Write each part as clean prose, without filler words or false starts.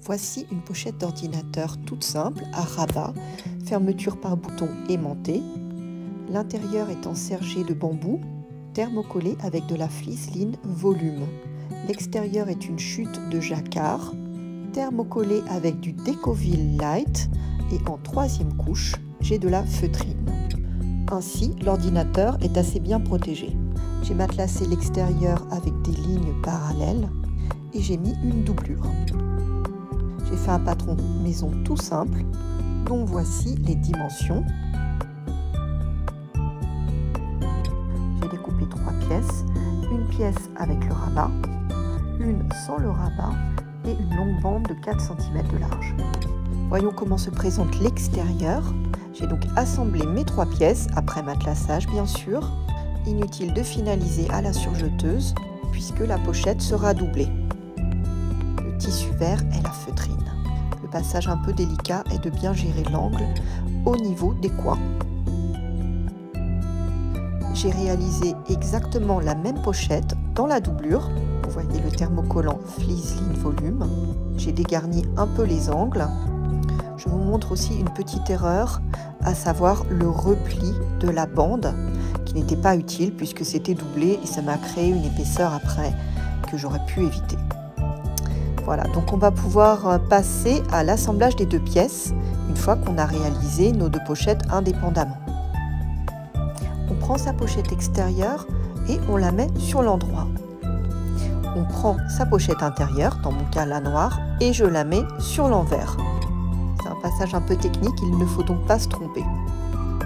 Voici une pochette d'ordinateur toute simple, à rabat, fermeture par bouton aimantée. L'intérieur est en sergé de bambou, thermocollé avec de la flisseline volume. L'extérieur est une chute de jacquard, thermocollé avec du Decovil Light et en troisième couche, j'ai de la feutrine. Ainsi, l'ordinateur est assez bien protégé. J'ai matelassé l'extérieur avec des lignes parallèles et j'ai mis une doublure. J'ai fait un patron maison tout simple, dont voici les dimensions. J'ai découpé 3 pièces, une pièce avec le rabat, une sans le rabat et une longue bande de 4 cm de large. Voyons comment se présente l'extérieur. J'ai donc assemblé mes 3 pièces, après matelassage bien sûr. Inutile de finaliser à la surjeteuse, puisque la pochette sera doublée. Le tissu vert est la feutrine. Le passage un peu délicat est de bien gérer l'angle au niveau des coins. J'ai réalisé exactement la même pochette dans la doublure. Vous voyez le thermocollant flisseline volume. J'ai dégarni un peu les angles. Je vous montre aussi une petite erreur, à savoir le repli de la bande, qui n'était pas utile puisque c'était doublé et ça m'a créé une épaisseur après que j'aurais pu éviter. Voilà, donc on va pouvoir passer à l'assemblage des 2 pièces une fois qu'on a réalisé nos 2 pochettes indépendamment. On prend sa pochette extérieure et on la met sur l'endroit. On prend sa pochette intérieure, dans mon cas la noire, et je la mets sur l'envers. C'est un passage un peu technique, il ne faut donc pas se tromper.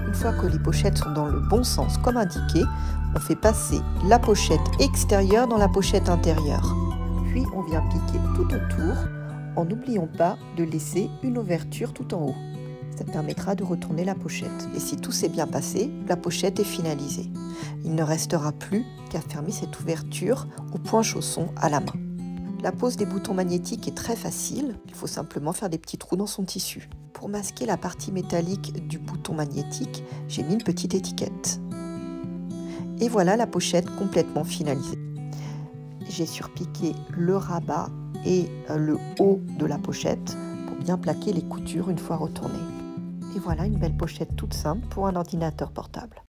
Une fois que les pochettes sont dans le bon sens comme indiqué, on fait passer la pochette extérieure dans la pochette intérieure. Puis on vient piquer tout autour en n'oubliant pas de laisser une ouverture tout en haut. Ça permettra de retourner la pochette. Et si tout s'est bien passé, la pochette est finalisée. Il ne restera plus qu'à fermer cette ouverture au point chausson à la main. La pose des boutons magnétiques est très facile, il faut simplement faire des petits trous dans son tissu. Pour masquer la partie métallique du bouton magnétique, j'ai mis une petite étiquette. Et voilà la pochette complètement finalisée. J'ai surpiqué le rabat et le haut de la pochette pour bien plaquer les coutures une fois retournées. Et voilà une belle pochette toute simple pour un ordinateur portable.